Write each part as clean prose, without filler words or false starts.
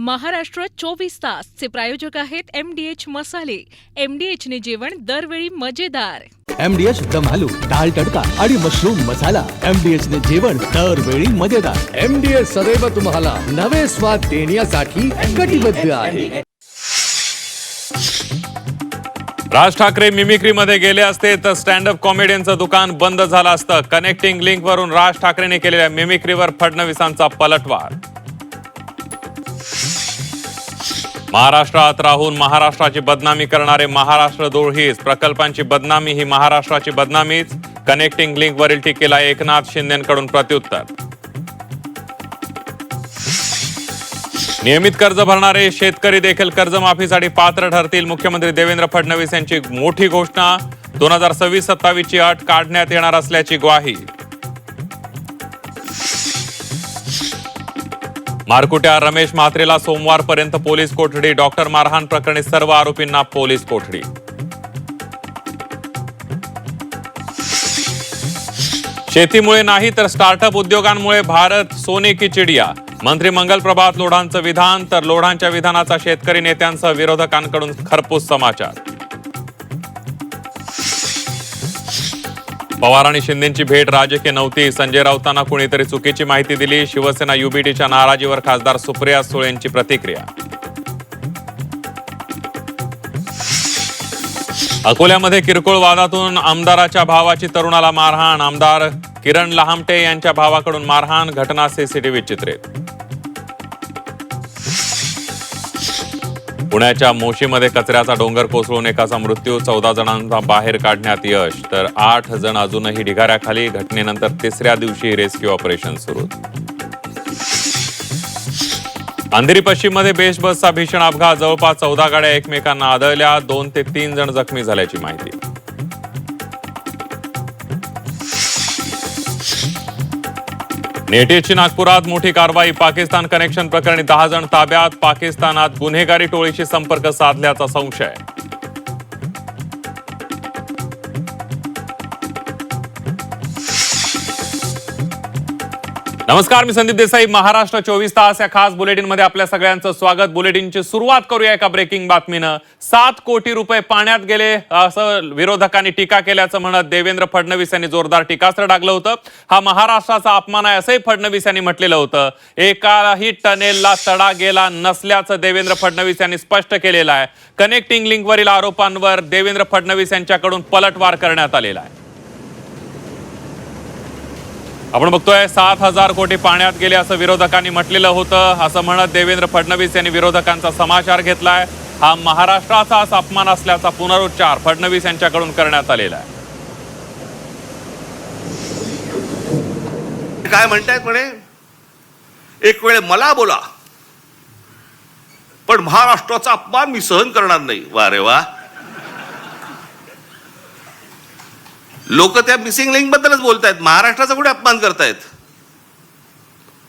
महाराष्ट्र 24 तास चे प्रायोजक आहेत MDH मसाले. MDH ने जेवण दरवेळी मजेदार. MDH दम आलू, दाल तडका आणि मशरूम मसाला. MDH ने जेवण दरवेळी मजेदार. MDH सदैव तुम्हाला नवे स्वाद देण्यासाठी कटिबद्ध आहे. राज ठाकरे मिमिक्रीमध्ये गेले असते तर स्टँडअप कॉमेडियनचं दुकान बंद झालं असतं. कनेक्टिंग लिंक वरून राज ठाकरेने केलेल्या मिमिक्रीवर फडणवीसांचा पलटवार. महाराष्ट्रात राहून महाराष्ट्राची बदनामी करणारे महाराष्ट्रद्रोह हीच, प्रकल्पांची बदनामी ही महाराष्ट्राची बदनामीच. कनेक्टिंग लिंक वरील टीकेला एकनाथ शिंदेकडून प्रत्युत्तर. नियमित कर्ज भरणारे शेतकरी देखील कर्जमाफीसाठी पात्र ठरतील. मुख्यमंत्री देवेंद्र फडणवीस यांची मोठी घोषणा. 2026-27 ची अट काढण्यात येणार असल्याची ग्वाही. मारकुट्या रमेश म्हात्रेला सोमवारपर्यंत पोलीस कोठडी. डॉक्टर मारहाण प्रकरणी सर्व आरोपींना पोलीस कोठडी. शेतीमुळे नाही तर स्टार्टअप उद्योगांमुळे भारत सोने की चिडिया. मंत्री मंगल प्रभात लोढांचं विधान, तर लोढांच्या विधानाचा शेतकरी नेत्यांसह विरोधकांकडून खरपूस समाचार. पवार आणि शिंदेची भेट राजकीय नव्हती. संजय राऊतांना कुणीतरी चुकीची माहिती दिली. शिवसेना युबीटीच्या नाराजीवर खासदार सुप्रिया सुळेंची प्रतिक्रिया. अकोल्यामध्ये किरकोळ वादातून आमदाराच्या भावाची तरुणाला मारहाण. आमदार किरण लहामटे यांच्या भावाकडून मारहाण. घटना सीसीटीव्ही चित्रित. पुण्याच्या मोशीमध्ये कचऱ्याचा डोंगर कोसळून एकाचा मृत्यू. 14 जणांना बाहेर काढण्यात यश, तर 8 जण अजूनही ढिगाऱ्याखाली. घटनेनंतर तिसऱ्या दिवशी रेस्क्यू ऑपरेशन सुरू. अंधेरी पश्चिम मध्ये बेस्ट बसचा भीषण अपघात. जवळपास 14 गाड्या एकमेकांना आदळल्या. 2 ते 3 जण जखमी झाल्याची माहिती. नेटेची नागपुरात मोठी कारवाई. पाकिस्तान कनेक्शन प्रकरणी 10 जण ताब्यात. पाकिस्तानात गुन्हेगारी टोळीशी संपर्क साधल्याचा संशय. नमस्कार, मी संदीप देसाई. महाराष्ट्र 24 तास या खास बुलेटिनमध्ये आपल्या सगळ्यांचं स्वागत. बुलेटिनची सुरुवात करूया एका ब्रेकिंग बातमीनं. 7 कोटी रुपये पाण्यात गेले असं विरोधकांनी टीका केल्याचं म्हणत देवेंद्र फडणवीस यांनी जोरदार टीकास्त्र टाकलं होतं. हा महाराष्ट्राचा अपमान आहे असंही फडणवीस यांनी म्हटलेलं होतं. एकाही टनेलला तडा गेला नसल्याचं देवेंद्र फडणवीस यांनी स्पष्ट केलेलं आहे. कनेक्टिंग लिंकवरील आरोपांवर देवेंद्र फडणवीस यांच्याकडून पलटवार करण्यात आलेला आहे. आपण बघतोय 7,000 कोटी पाण्यात गेले असं विरोधकांनी म्हटलेलं होतं. असं म्हणत देवेंद्र फडणवीस यांनी विरोधकांचा समाचार घेतलाय. हा महाराष्ट्राचाच अपमान असल्याचा पुनरुच्चार फडणवीस यांच्याकडून करण्यात आलेला आहे. काय म्हणतायत म्हणे, एक वेळ मला बोला पण महाराष्ट्राचा अपमान मी सहन करणार नाही. वा रे वा. लोक त्या मिसिंग लिंक बद्दलच बोलतायत, महाराष्ट्राचा कुठे अपमान करतायत.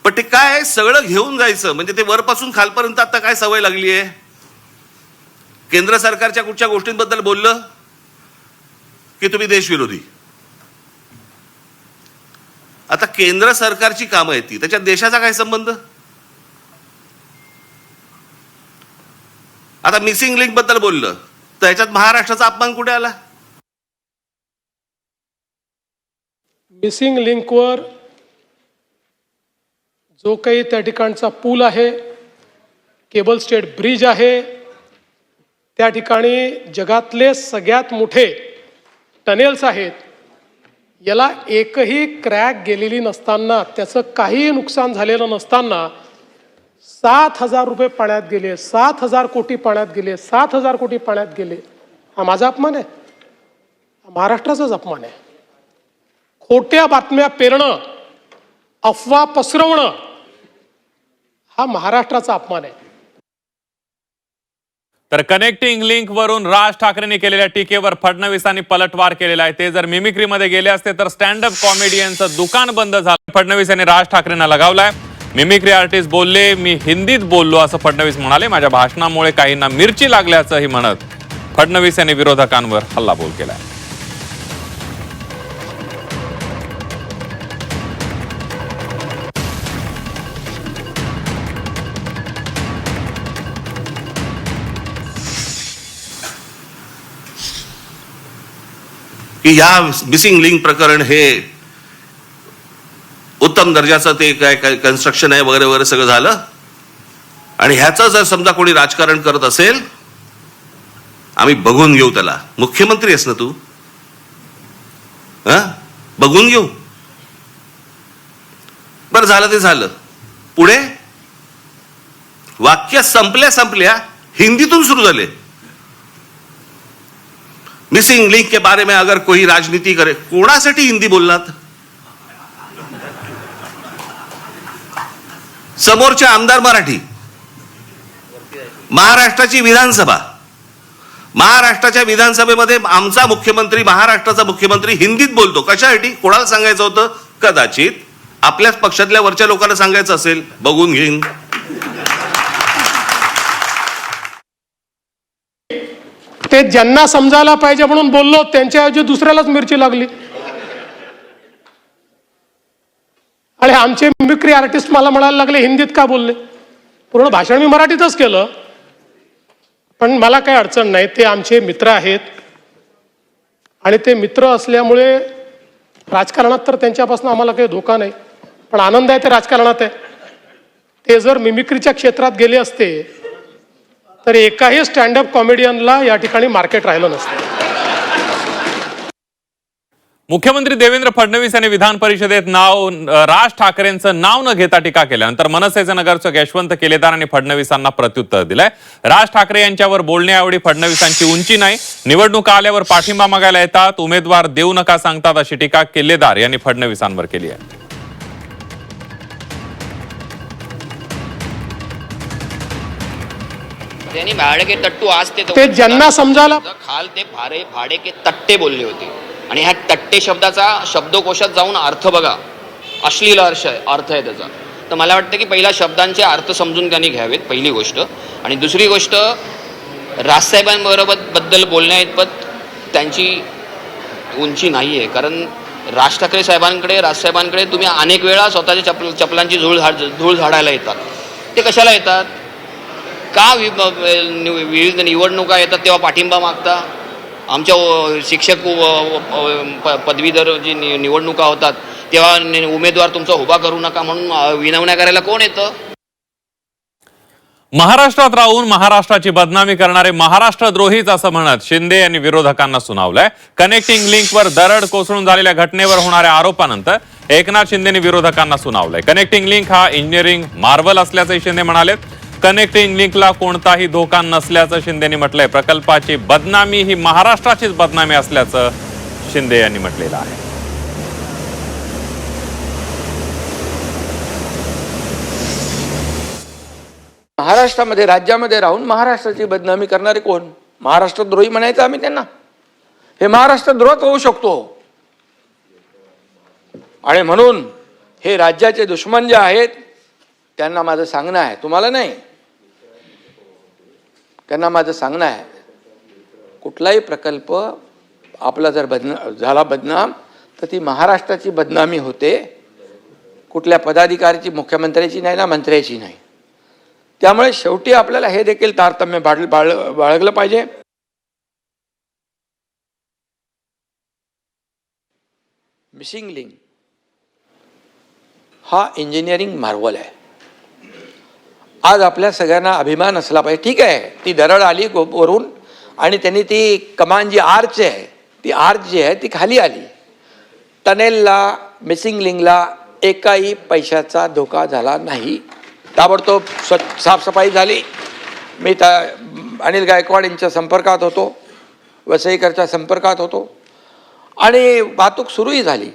पण ते काय सगळं घेऊन जायचं म्हणजे ते वरपासून खालपर्यंत आता काय सवय लागली आहे. केंद्र सरकारच्या कुठच्या गोष्टींबद्दल बोललं की तुम्ही देशविरोधी. आता केंद्र सरकारची कामं आहेत ती, त्याच्यात देशाचा काय संबंध. आता मिसिंग लिंक बद्दल बोललं तर ह्याच्यात महाराष्ट्राचा अपमान कुठे आला. मिसिंग लिंकवर जो काही त्या ठिकाणचा पूल आहे, केबल स्टेट ब्रिज आहे, त्या ठिकाणी जगातले सगळ्यात मोठे टनेल्स आहेत. याला एकही क्रॅक गेलेली नसताना, त्याचं काहीही नुकसान झालेलं नसताना 7,000 रुपये पाण्यात गेले, 7,000 कोटी पाण्यात गेले, 7,000 कोटी पाण्यात गेले. हा माझा अपमान आहे, हा महाराष्ट्राचाच अपमान आहे. खोट्या बातम्या पेरणं, अफवा पसरवणं हा महाराष्ट्राचा अपमान आहे. तर कनेक्टिंग लिंक वरून राज ठाकरेंनी केलेल्या टीकेवर फडणवीसांनी पलटवार केलेला आहे. ते जर मिमिक्रीमध्ये गेले असते तर स्टँडअप कॉमेडियनचं दुकान बंद झालं. फडणवीस यांनी राज ठाकरेंना लगावलाय. मिमिक्री आर्टिस्ट बोलले, मी हिंदीत बोललो असं फडणवीस म्हणाले. माझ्या भाषणामुळे काहींना मिरची लागल्याचंही म्हणत फडणवीस यांनी विरोधकांवर हल्लाबोल केलाय. की ह्या मिसिंग लिंक प्रकरण हे उत्तम दर्जाचं ते काय काय कन्स्ट्रक्शन आहे वगैरे वगैरे सगळं झालं, आणि ह्याचं जर समजा कोणी राजकारण करत असेल, आम्ही बघून घेऊ त्याला. मुख्यमंत्री आहेस ना तू, बघून घेऊ. बरं झालं ते झालं. पुढे वाक्य संपल्या हिंदीतून सुरू झाले. मिसिंग लिंक के बारे में अगर कोई राजनीति करे, कोणासाठी हिंदी बोलणार? समोरचे आमदार मराठी, महाराष्ट्राची विधानसभा, महाराष्ट्राच्या विधानसभेमध्ये आमचा मुख्यमंत्री, महाराष्ट्राचा मुख्यमंत्री हिंदीत बोलतो. कशासाठी? कोणाला सांगायचं होतं? कदाचित आपल्याच पक्षातल्या वरच्या लोकांना सांगायचं असेल, बघून घेईन. ते ज्यांना समजायला पाहिजे म्हणून बोललो, त्यांच्याऐवजी दुसऱ्यालाच मिरची लागली. आणि आमचे मिमिक्री आर्टिस्ट मला म्हणायला लागले हिंदीत का बोलले. पूर्ण भाषण मी मराठीतच केलं, पण मला काही अडचण नाही. ते आमचे मित्र आहेत आणि ते मित्र असल्यामुळे राजकारणात तर त्यांच्यापासून आम्हाला काही धोका नाही, पण आनंद आहे ते राजकारणात आहे. ते जर मिमिक्रीच्या क्षेत्रात गेले असते तर एकाही स्टँडअप कॉमेडियनला या ठिकाणी मार्केट राहिलं नसतं. मुख्यमंत्री देवेंद्र फडणवीस यांनी विधान परिषदेत राज ठाकरेंचं नाव न घेता टीका केल्यानंतर मनसेचे नगरसेवक यशवंत केलेदार आणि फडणवीसांना प्रत्युत्तर दिलंय. राज ठाकरे यांच्यावर बोलण्याएवढी फडणवीसांची उंची नाही, निवडणुका आल्यावर पाठिंबा मागायला येतात, उमेदवार देऊ नका सांगतात, अशी टीका केलेदार यांनी फडणवीसांवर केली आहे. त्यांनी भाडे के तट्टू आज ते ज्यांना समजायला खाल ते भाडे के तट्टे बोलले होते. आणि ह्या तट्टे शब्दाचा शब्दकोशात जाऊन अर्थ बघा, अश्लील अर्थ आहे त्याचा. तर मला वाटतं की पहिला शब्दांचे अर्थ समजून त्यांनी घ्यावेत, पहिली गोष्ट. आणि दुसरी गोष्ट, राजसाहेबांबद्दल बोलण्याइतपत त्यांची उंची नाही आहे. कारण राज ठाकरे राजसाहेबांकडे तुम्ही अनेक वेळा स्वतःच्या चपलांची धूळ झाडायला येतात. ते कशाला येतात? का विविध निवडणुका येतात तेव्हा पाठिंबा मागता? आमच्या शिक्षक पदवीधर जी निवडणुका होतात तेव्हा उमेदवार तुमचा उभा करू नका म्हणून विनवण्या करायला कोण येतं? महाराष्ट्रात राहून महाराष्ट्राची बदनामी करणारे महाराष्ट्रद्रोहीच असं म्हणत शिंदे यांनी विरोधकांना सुनावलंय. कनेक्टिंग लिंकवर दरड कोसळून झालेल्या घटनेवर होणाऱ्या आरोपानंतर एकनाथ शिंदेनी विरोधकांना सुनावलंय. कनेक्टिंग लिंक हा इंजिनिअरिंग मार्वल असल्याचंही शिंदे म्हणालेत. कनेक्टिंग लिंकला कोणताही धोका नसल्याचं शिंदेनी म्हटलंय. प्रकल्पाची बदनामी ही महाराष्ट्राचीच बदनामी असल्याचं शिंदे यांनी म्हटलेलं आहे. महाराष्ट्रामध्ये, राज्यामध्ये राहून महाराष्ट्राची बदनामी करणारे कोण? महाराष्ट्रद्रोही म्हणायचं आम्ही त्यांना? हे महाराष्ट्रद्रोहच होऊ शकतो. आणि म्हणून हे राज्याचे दुश्मन जे आहेत त्यांना माझं सांगणं आहे, तुम्हाला नाही, त्यांना माझं सांगणं आहे, कुठलाही प्रकल्प आपला जर झाला बदनाम तर ती महाराष्ट्राची बदनामी होते, कुठल्या पदाधिकाऱ्याची, मुख्यमंत्र्याची नाही ना मंत्र्याची नाही. त्यामुळे शेवटी आपल्याला हे देखील तारतम्य बाळगलं पाहिजे. मिसिंग लिंक हा इंजिनिअरिंग मार्वल आहे. आज आपल्या सगळ्यांना अभिमान असला पाहिजे. ठीक आहे, ती दरड आली वरून आणि त्यांनी ती कमान जी आर्च आहे, ती आर्च जी आहे ती खाली आली. टनेलला, मिसिंग लिंकला एकाही पैशाचा धोका झाला नाही. ताबडतोब साफसफाई झाली. मी अनिल गायकवाड यांच्या संपर्कात होतो, वसईकरच्या संपर्कात होतो आणि वाहतूक सुरूही झाली.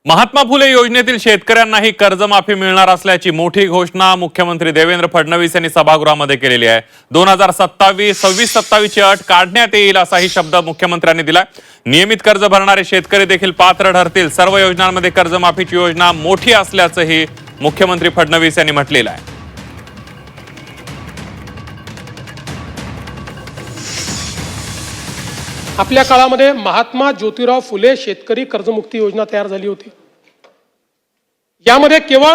महात्मा फुले योजनेतील शेतकऱ्यांनाही कर्जमाफी मिळणार असल्याची मोठी घोषणा मुख्यमंत्री देवेंद्र फडणवीस यांनी सभागृहामध्ये केलेली आहे. 2026-27 ची अट काढण्यात येईल असाही शब्द मुख्यमंत्र्यांनी दिलाय. नियमित कर्ज भरणारे शेतकरी देखील पात्र ठरतील. सर्व योजनांमध्ये कर्जमाफीची योजना मोठी असल्याचंही मुख्यमंत्री फडणवीस यांनी म्हटलेलं आहे. आपल्या काळामध्ये महात्मा ज्योतिराव फुले शेतकरी कर्जमुक्ती योजना तयार झाली होती. यामध्ये केवळ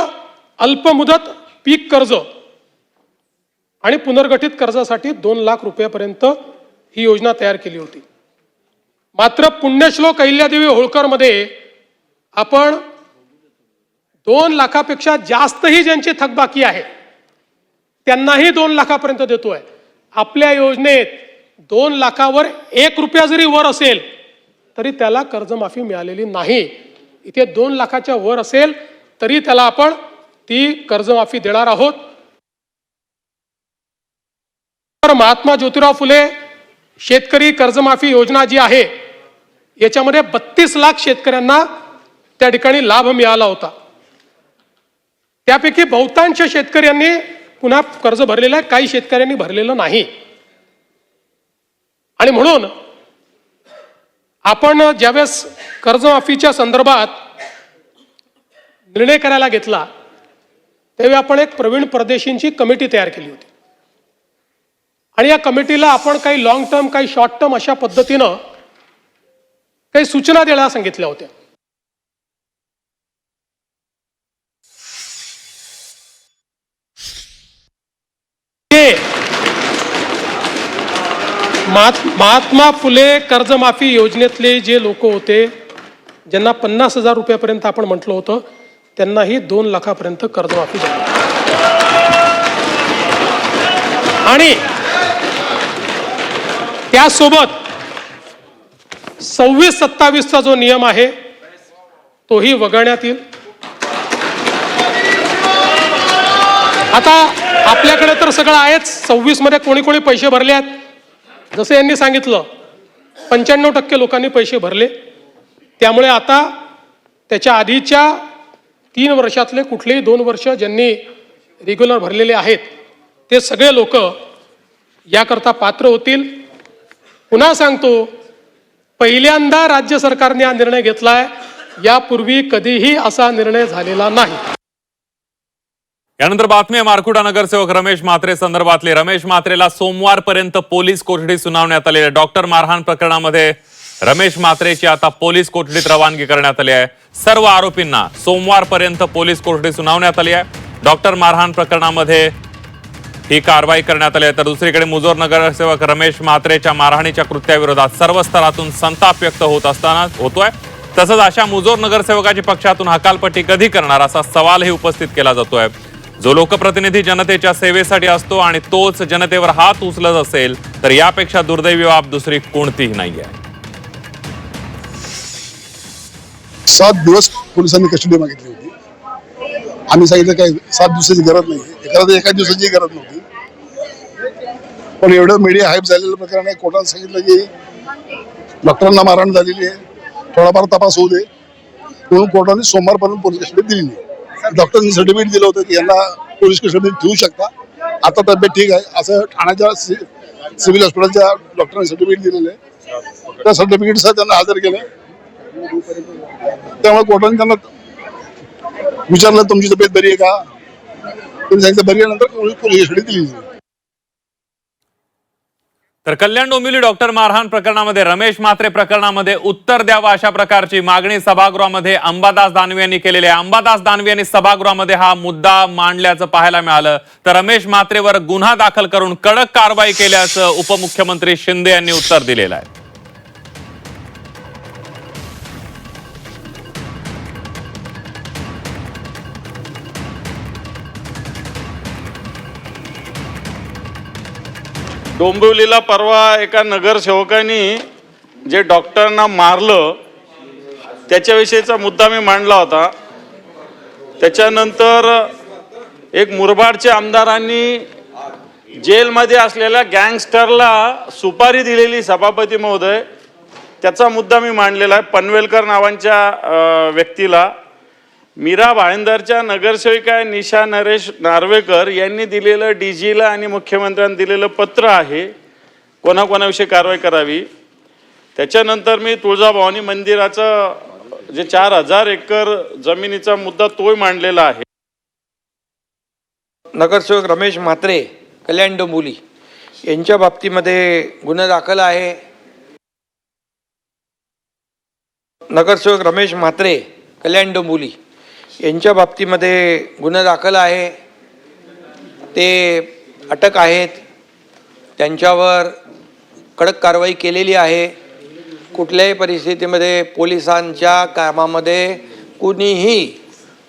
अल्पमुदत पीक कर्ज आणि पुनर्गठित कर्जासाठी 2 लाख रुपयापर्यंत ही योजना तयार केली होती. मात्र पुण्यश्लोक अहिल्यादेवी होळकरमध्ये आपण 2 लाखापेक्षा जास्तही ज्यांची थकबाकी आहे त्यांनाही 2 लाखापर्यंत देतोय. आपल्या योजनेत 2 लाखावर 1 रुपया जरी वर असेल तरी त्याला कर्जमाफी मिळालेली नाही. इथे 2 लाखाच्या वर असेल तरी त्याला आपण ती कर्जमाफी देणार आहोत. तर महात्मा ज्योतिराव फुले शेतकरी कर्जमाफी योजना जी आहे याच्यामध्ये 32 लाख शेतकऱ्यांना त्या ठिकाणी लाभ मिळाला होता. त्यापैकी बहुतांश शेतकऱ्यांनी पुन्हा कर्ज भरलेलं आहे, काही शेतकऱ्यांनी भरलेलं नाही. आणि म्हणून आपण ज्यावेळेस कर्जमाफीच्या संदर्भात निर्णय करायला घेतला त्यावेळी आपण एक प्रवीण परदेशींची कमिटी तयार केली होती. आणि या कमिटीला आपण काही लॉंग टर्म काही शॉर्ट टर्म अशा पद्धतीनं काही सूचना द्यायला सांगितल्या होत्या. महात्मा फुले कर्जमाफी योजनेतले जे लोक होते ज्यांना 50,000 रुपयापर्यंत आपण म्हटलं होतं त्यांनाही 2 लाखापर्यंत कर्जमाफी झाली. आणि त्यासोबत 26-27चा जो नियम आहे तोही वगळण्यात येईल. आता आपल्याकडे तर सगळं आहेच. 26 मध्ये कोणी कोणी पैसे भरले आहेत जसं यांनी सांगितलं 95% लोकांनी पैसे भरले. त्यामुळे आता त्याच्या आधीच्या 3 वर्षातले कुठलेही 2 वर्ष ज्यांनी रेग्युलर भरलेले आहेत ते सगळे लोक याकरता पात्र होतील. पुन्हा सांगतो पहिल्यांदा राज्य सरकारने हा निर्णय घेतलाय. यापूर्वी कधीही असा निर्णय झालेला नाही. यानंतर बातमी आहे मारकुटा नगरसेवक रमेश म्हात्रे संदर्भातली. रमेश म्हात्रेला सोमवारपर्यंत पोलीस कोठडी सुनावण्यात आली आहे. डॉक्टर मारहाण प्रकरणामध्ये रमेश म्हात्रेची आता पोलीस कोठडीत रवानगी करण्यात आली आहे. सर्व आरोपींना सोमवारपर्यंत पोलीस कोठडी सुनावण्यात आली आहे. डॉक्टर मारहाण प्रकरणामध्ये ही कारवाई करण्यात आली आहे. तर दुसरीकडे मुजोर नगरसेवक रमेश म्हात्रेच्या मारहाणीच्या कृत्याविरोधात सर्व स्तरातून संताप व्यक्त होतोय. तसंच अशा मुजोर नगरसेवकाची पक्षातून हकालपट्टी कधी करणार असा सवालही उपस्थित केला जातोय. जो लोकप्रतिनिधी जनतेच्या सेवेसाठी असतो आणि तोच जनतेवर हात उचलत असेल तर यापेक्षा दुर्दैवी बाब दुसरी कोणतीही नाहीये. 7 दिवस पोलिसांनी कस्टडी मागितली होती. आम्ही सांगितलं काय 7 दिवसाची गरज नाही, एका दिवसाची गरज नव्हती. पण एवढं मीडिया हाईप झालेलं प्रकरण आहे. कोर्टात सांगितलं की डॉक्टरांना मारहाण झालेली आहे, थोडाफार तपास होऊ दे म्हणून कोर्टाने सोमवारपर्यंत पोलीस कस्टडी दिली नाही. डॉक्टरांनी सर्टिफिकेट दिलं होतं की यांना पोलीस कस्टडी ठेवू शकता, आता तब्येत ठीक आहे असं ठाण्याच्या सिव्हिल हॉस्पिटलच्या डॉक्टरांनी सर्टिफिकेट दिलेलं आहे. त्या सर्टिफिकेटसह त्यांना हजर केलं. त्यामुळे कोर्टाने त्यांना विचारलं तुमची तब्येत बरी आहे का, तुम्ही सांगितलं बरी आहे, नंतर पोलीस कस्टडी दिली. तर कल्याण डोंबिवली डॉक्टर मारहाण प्रकरणामध्ये रमेश म्हात्रे प्रकरणामध्ये उत्तर द्यावं अशा प्रकारची मागणी सभागृहामध्ये अंबादास दानवे यांनी केलेली आहे. अंबादास दानवे यांनी सभागृहामध्ये हा मुद्दा मांडल्याचं पाहायला मिळालं. तर रमेश म्हात्रेवर गुन्हा दाखल करून कडक कारवाई केल्याचं उपमुख्यमंत्री शिंदे यांनी उत्तर दिलेलं आहे. डोंबिवलीला परवा एका नगरसेवकांनी जे डॉक्टरांना मारलं त्याच्याविषयीचा मुद्दा मी मांडला होता. त्याच्यानंतर एक मुरबाडच्या आमदारांनी जेलमध्ये असलेल्या गँगस्टरला सुपारी दिलेली सभापती महोदय त्याचा मुद्दा मी मांडलेला आहे. पनवेलकर नावांच्या व्यक्तीला मीरा भाईंदरच्या नगरसेविका निशा नरेश नार्वेकर यांनी दिलेलं डीजीला आणि मुख्यमंत्र्यांनी दिलेलं पत्र आहे कोणाकोणाविषयी कारवाई करावी. त्याच्यानंतर मी तुळजाभवानी मंदिराचं जे 4,000 एकर जमिनीचा मुद्दा तोही मांडलेला आहे. नगरसेवक रमेश म्हात्रे कल्याण डोंबिवली यांच्या बाबतीमध्ये गुन्हा दाखल आहे. नगरसेवक रमेश म्हात्रे कल्याण डोंबिवली यांच्या बाबतीमध्ये गुन्हा दाखल आहे. ते अटक आहेत. त्यांच्यावर कडक कारवाई केलेली आहे. कुठल्याही परिस्थितीमध्ये पोलिसांच्या कामामध्ये कुणीही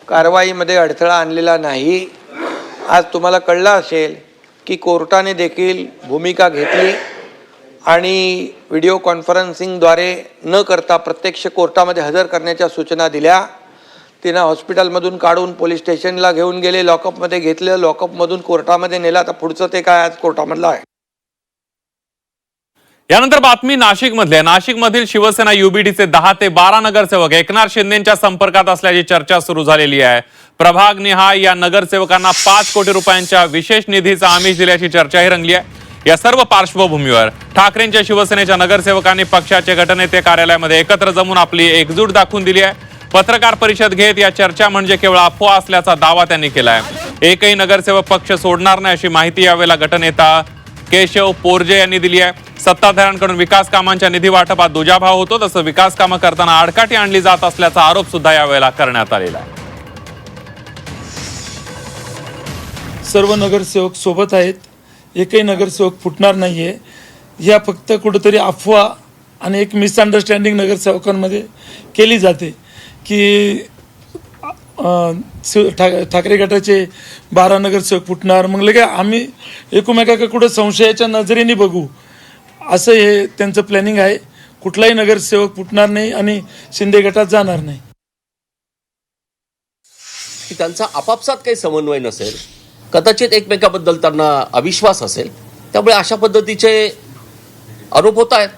कारवाईमध्ये अडथळा आणलेला नाही. आज तुम्हाला कळलं असेल की कोर्टाने देखील भूमिका घेतली आणि व्हिडिओ कॉन्फरन्सिंगद्वारे न करता प्रत्यक्ष कोर्टामध्ये हजर करण्याच्या सूचना दिल्या. तिनं हॉस्पिटलमधून काढून पोलीस स्टेशनला घेऊन गेले, लॉकअपमध्ये घेतलं, लॉकअपमधून कोर्टामध्ये नेलं. आता पुढचं ते काय आज कोर्टामधलं आहे. यानंतर बातमी नाशिकमधली. नाशिकमधील शिवसेना युबीडीचे 10 ते 12 नगरसेवक एकनाथ शिंदेंच्या संपर्कात असल्याची चर्चा सुरू झालेली आहे. प्रभाग निहाय या नगरसेवकांना 5 कोटी रुपयांच्या विशेष निधीचा आमिष दिल्याची चर्चाही रंगली आहे. या सर्व पार्श्वभूमीवर ठाकरेंच्या शिवसेनेच्या नगरसेवकांनी पक्षाचे गटनेते कार्यालयामध्ये एकत्र जमून आपली एकजूट दाखवून दिली आहे. पत्रकार परिषद घेत या चर्चा म्हणजे केवळ अफवा असल्याचा दावा त्यांनी केला आहे. एकही नगरसेवक पक्ष सोडणार नाही अशी माहिती यावेळेला गटनेता केशव पोरजे यांनी दिली आहे. सत्ताधाऱ्यांकडून विकास कामांच्या निधी वाटपात दुजाभाव होतो, तसं विकास कामं करताना आडकाठी आणली जात असल्याचा आरोप सुद्धा यावेळेला करण्यात आलेला आहे. सर्व नगरसेवक सोबत आहेत, एकही नगरसेवक फुटणार नाहीये. या फक्त कुठेतरी अफवा आणि एक मिसअंडरस्टँडिंग नगरसेवकांमध्ये केली जाते की ठाकरे गटाचे 12 नगरसेवक फुटणार, मग लगे आम्ही एकमेकाकडे कुठं संशयाच्या नजरेने बघू, असं हे त्यांचं प्लॅनिंग आहे. कुठलाही नगरसेवक फुटणार नाही आणि शिंदे गटात जाणार नाही. त्यांचा आपापसात काही समन्वय नसेल, कदाचित एकमेकाबद्दल त्यांना अविश्वास असेल, त्यामुळे अशा पद्धतीचे आरोप होत आहेत.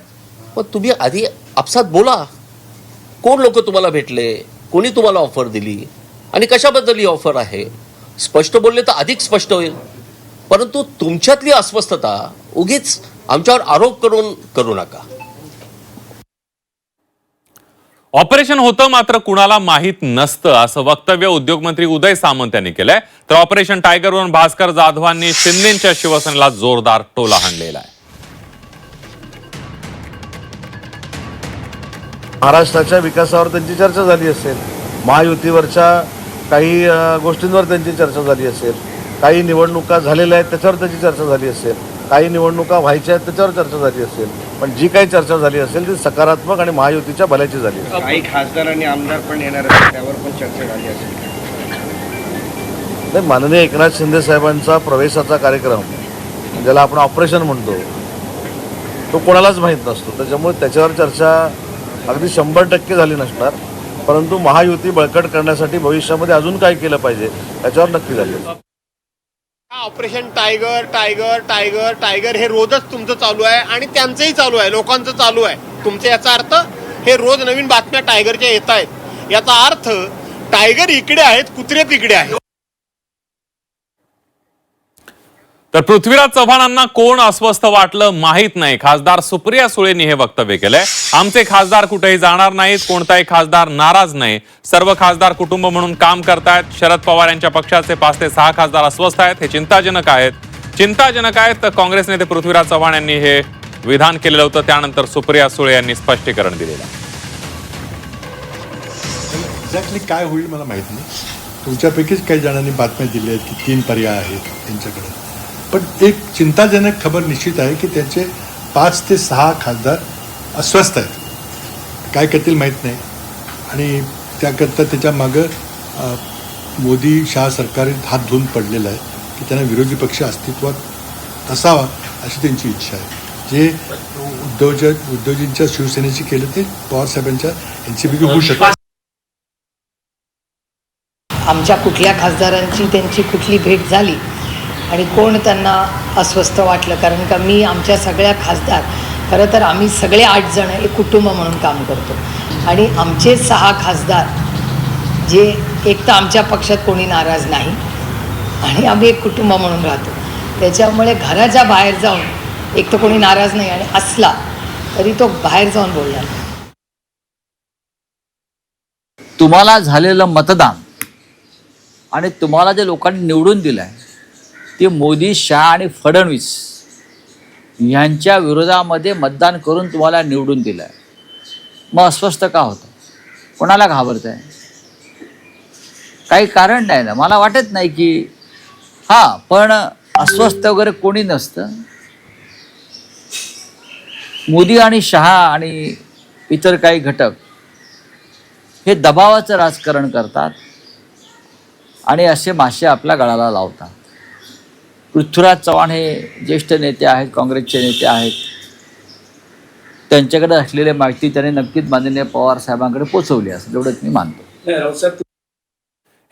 पण तुम्ही आधी आपसात बोला. कोण लोक तुम्हाला भेटले, कोणी तुम्हाला ऑफर दिली आणि कशाबद्दल ही ऑफर आहे, स्पष्ट बोलले तर अधिक स्पष्ट होईल. परंतु तुमच्यातली अस्वस्थता उगीच आमच्यावर आरोप करू नका. ऑपरेशन होतं मात्र कुणाला माहीत नसतं असं वक्तव्य उद्योगमंत्री उदय सामंत यांनी केलंय. तर ऑपरेशन टायगरवरून भास्कर जाधवांनी शिंदेच्या शिवसेनेला जोरदार टोला हाणलेला आहे. महाराष्ट्राच्या विकासावर त्यांची चर्चा झाली असेल, महायुतीवरच्या काही गोष्टींवर त्यांची चर्चा झाली असेल, काही निवडणुका झालेल्या आहेत त्याच्यावर त्याची चर्चा झाली असेल, काही निवडणुका व्हायच्या आहेत त्याच्यावर चर्चा झाली असेल. पण जी काही चर्चा झाली असेल ती सकारात्मक आणि महायुतीच्या भल्याची झाली. काही खासदार आणि आमदार पण येणार आहेत, त्यावर पण चर्चा झाली असेल. नाही, माननीय एकनाथ शिंदे साहेबांचा प्रवेशाचा कार्यक्रम ज्याला आपण ऑपरेशन म्हणतो तो कोणालाच माहीत नसतो, त्याच्यामुळे त्याच्यावर चर्चा अगदी 100% झाली नसणार. परंतु महायुती बळकट करण्यासाठी भविष्यामध्ये अजून काय केलं पाहिजे त्याच्यावर नक्की झाली. Operation tiger tiger tiger tiger हे रोजच तुमचं चालू आहे आणि त्यांचंही चालू आहे, लोकांचं चालू आहे. तुमचं याचा अर्थ हे रोज नवीन बातम्या टायगरच्या येत आहेत, याचा अर्थ टायगर इकडे आहेत, कुत्रे तिकडे आहेत. तर पृथ्वीराज चव्हाणांना कोण अस्वस्थ वाटलं माहीत नाही. खासदार सुप्रिया सुळेंनी हे वक्तव्य केलंय. आमचे खासदार कुठेही जाणार नाहीत, कोणताही खासदार नाराज नाही, सर्व खासदार कुटुंब म्हणून काम करतायत. शरद पवार यांच्या पक्षाचे 5 ते 6 खासदार अस्वस्थ आहेत, हे चिंताजनक आहेत. तर काँग्रेस नेते पृथ्वीराज चव्हाण यांनी हे विधान केलेलं होतं. त्यानंतर सुप्रिया सुळे यांनी स्पष्टीकरण दिलेलं. एक्झॅक्टली काय होईल मला माहित नाही. तुमच्यापैकीच काही जणांनी बातम्या दिल्या आहेत की 3 पर्याय आहेत त्यांच्याकडे. पण एक चिंताजनक खबर निश्चित आहे की त्याचे 5 ते 6 खासदार अस्वस्थ आहेत. काय करतील माहीत नाही आणि त्याकरता त्याच्या मागं मोदी शाह सरकार हात धुवून पडलेलं आहे की त्यांना विरोधी पक्ष अस्तित्वात असावा अशी त्यांची इच्छा आहे. जे उद्धवजींच्या शिवसेनेशी केलं ते पवारसाहेबांच्या एनसीपीकी होऊ शकतं. आमच्या कुठल्या खासदारांची त्यांची कुठली भेट झाली आणि कोण त्यांना अस्वस्थ वाटलं, कारण का मी आमच्या सगळ्या खासदार, खरं तर आम्ही सगळे 8 जण एक कुटुंब म्हणून काम करतो आणि आमचे 6 खासदार जे एक तर आमच्या पक्षात कोणी नाराज नाही आणि आम्ही एक कुटुंब म्हणून राहतो. त्याच्यामुळे घराच्या बाहेर जाऊन एक तर कोणी नाराज नाही आणि असला तरी तो बाहेर जाऊन बोलणार. तुम्हाला झालेलं मतदान आणि तुम्हाला जे लोकांनी निवडून दिलं आहे ते मोदी, शाह आणि फडणवीस यांच्या विरोधामध्ये मतदान करून तुम्हाला निवडून दिलं आहे. मग अस्वस्थ का होतं? कोणाला घाबरत आहे? काही कारण नाही ना. मला वाटत नाही की पण अस्वस्थ वगैरे कोणी नसतं. मोदी आणि शहा आणि इतर काही घटक हे दबावाचं राजकारण करतात आणि असे मासे आपल्या गळाला लावतात. पृथ्वीराज चव्हाण हे ज्येष्ठ नेते आहेत, काँग्रेसचे नेते आहेत. त्यांच्याकडे असलेली माहिती त्यांनी नक्कीच माननीय पवार साहेबांकडे पोहोचवली असेल एवढंच मी मानतो.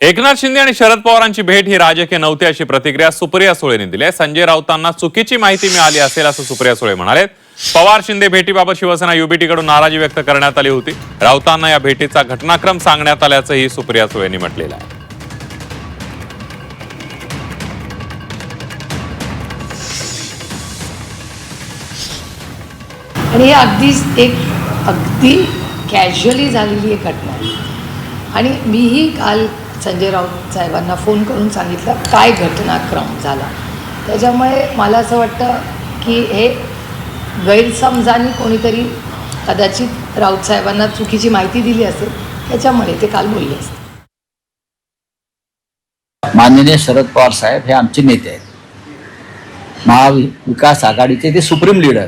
एकनाथ शिंदे आणि शरद पवारांची भेट ही राजकीय नव्हती अशी प्रतिक्रिया सुप्रिया सुळेंनी दिली आहे. संजय राऊतांना चुकीची माहिती मिळाली असेल असं सुप्रिया सुळे म्हणाले. पवार शिंदे भेटीबाबत शिवसेना युबीटीकडून नाराजी व्यक्त करण्यात आली होती. राऊतांना या भेटीचा घटनाक्रम सांगण्यात आल्याचंही सुप्रिया सुळेंनी म्हटलेलं आहे. आणि हे अगदी कॅज्युअली झालेली एक घटना आहे. आणि मीही काल संजय राऊत साहेबांना फोन करून सांगितलं काय घटनाक्रम झाला. त्याच्यामुळे मला असं वाटतं की हे गैरसमजाने कोणीतरी कदाचित राऊत साहेबांना चुकीची माहिती दिली असेल, त्याच्यामुळे ते काल बोलले असते. माननीय शरद पवार साहेब हे आमचे नेते आहेत. महाविकास आघाडीचे ते सुप्रीम लीडर.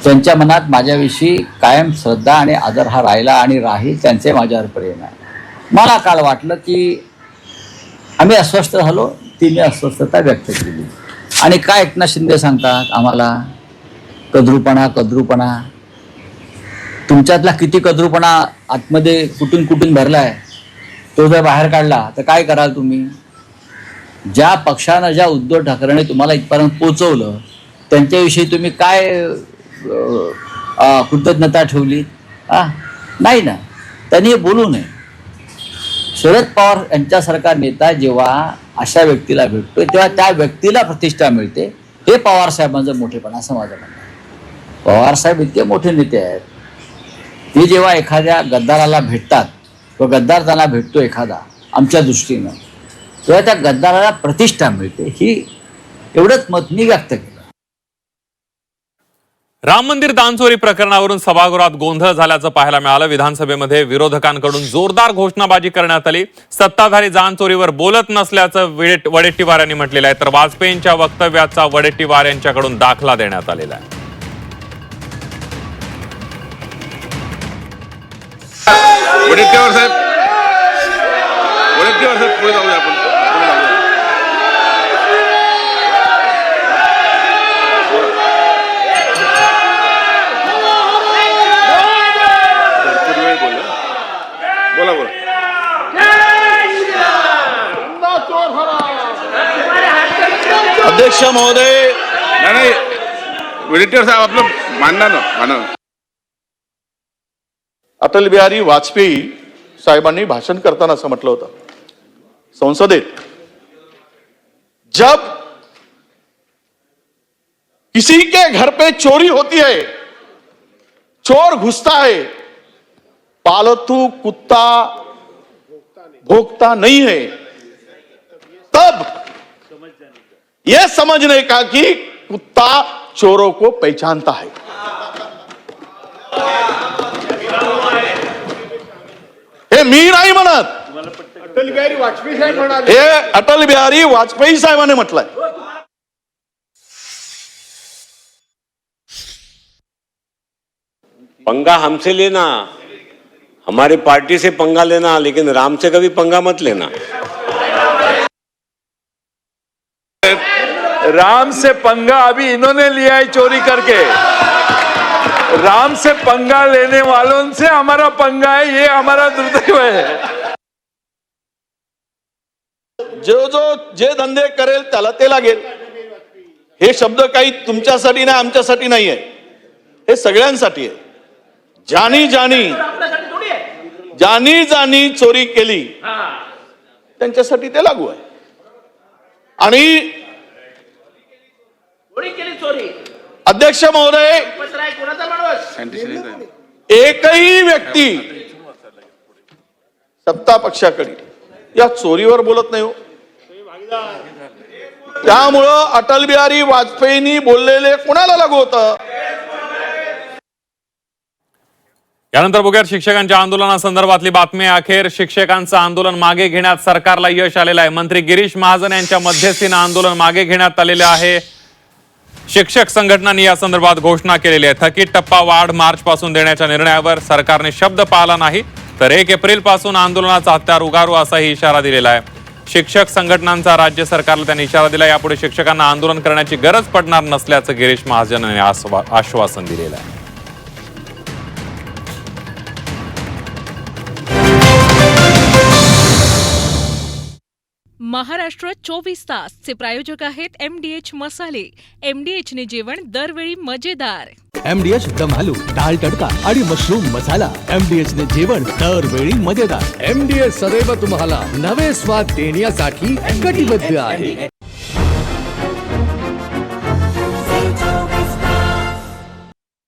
त्यांच्या मनात माझ्याविषयी कायम श्रद्धा आणि आदर हा राहिला आणि राहील. त्यांचे माझ्यावर प्रेम आहे. मला काल वाटलं की आम्ही अस्वस्थ झालो, तिने अस्वस्थता व्यक्त केली. आणि काय एकनाथ शिंदे सांगतात आम्हाला कद्रूपणा. तुमच्यातला किती कद्रूपणा आतमध्ये कुठून भरला आहे तो जर बाहेर काढला तर काय कराल तुम्ही? ज्या पक्षानं, ज्या उद्धव ठाकरेने तुम्हाला इथपर्यंत पोचवलं त्यांच्याविषयी तुम्ही काय कृतज्ञता ठेवली? नाही ना. त्यांनी बोलू नये. शरद पवार यांच्यासारखा नेता जेव्हा अशा व्यक्तीला भेटतो तेव्हा त्या व्यक्तीला प्रतिष्ठा मिळते. हे पवार साहेबांचं मोठेपण असं माझं म्हणणं आहे. पवार साहेब इतके मोठे नेते आहेत. ते जेव्हा एखाद्या गद्दाराला भेटतात किंवा गद्दार त्यांना भेटतो एखादा आमच्या दृष्टीनं, तेव्हा त्या गद्दाराला प्रतिष्ठा मिळते. ही एवढंच मत मी व्यक्त केलं. राम मंदिर दानचोरी प्रकरणावरून सभागृहात गोंधळ झाल्याचं पाहायला मिळालं. विधानसभेमध्ये विरोधकांकडून जोरदार घोषणाबाजी करण्यात आली. सत्ताधारी दानचोरीवर बोलत नसल्याचं वडेट्टीवार यांनी म्हटलेलं आहे. तर वाजपेयींच्या वक्तव्याचा वडेट्टीवार यांच्याकडून दाखला देण्यात आलेला आहे. वडेट्टीवार साहेब पुढे जाऊया आपण. अध्यक्ष महोदय, नाही वडेट्टीवार साहेब आपलं मानणं. अटल बिहारी वाजपेयी साहेबांनी भाषण करताना असं म्हटलं होतं संसदेत, जब किसी के घर पे चोरी होती है, चोर घुसता है, पालतू कुत्ता भोगता नहीं है, तब यह समझने का कि कुत्ता चोरों को पहचानता है. हे मी नाही म्हणत, अटल बिहारी वाजपेयी साहेब म्हणाले. हे अटल बिहारी वाजपेयी साहेबांनी म्हटलंय. पंगा हमसे लेना, हमारे पार्टी से पंगा लेना, लेकिन राम से कभी पंगा मत लेना. राम से पंगा अभी इन्होंने लिया है चोरी करके. राम से पंगा लेने वालों से हमारा पंगा है, ये हमारा दुर्दैव है. जे धंदे करेल त्याला ते लागेल. हे शब्द काही तुमच्यासाठी नाही, आमच्यासाठी नाही आहे, हे सगळ्यांसाठी आहे. ज्यानी चोरी केली त्यांच्यासाठी ते लागू आहे. आणि अध्यक्ष महोदय, एकही व्यक्ती सत्ता पक्षाकडे या चोरीवर बोलत नाही हो. त्यामुळं अटल बिहारी वाजपेयींनी बोललेले कोणाला लागू होतं? यानंतर बघूयात शिक्षकांच्या आंदोलनासंदर्भातली बातमी. अखेर शिक्षकांचं आंदोलन मागे घेण्यात सरकारला यश आलेलं आहे. मंत्री गिरीश महाजन यांच्या मध्यस्थीनं आंदोलन मागे घेण्यात आलेलं आहे. शिक्षक संघटनांनी या संदर्भात घोषणा केलेली आहे. थकीत टप्पा वाढ मार्च पासून देण्याच्या निर्णयावर सरकारने शब्द पाळला नाही तर 1 एप्रिल पासून आंदोलनाचा हत्यार उगारू असाही इशारा दिलेला आहे. शिक्षक संघटनांचा राज्य सरकारला त्यांनी इशारा दिला. यापुढे शिक्षकांना आंदोलन करण्याची गरज पडणार नसल्याचं गिरीश महाजन यांनी आश्वासन दिलेलं आहे. महाराष्ट्र 24 तास चे प्रायोजक आहेत MDH मसाले. MDH ने जेवण दरवेळी मजेदार. MDH दम आलू, डाळ तडका आणि मशरूम मसाला. MDH ने जेवण दरवेळी मजेदार. MDH सदैव तुम्हाला नवे स्वाद देण्यासाठी कटिबद्ध आहे.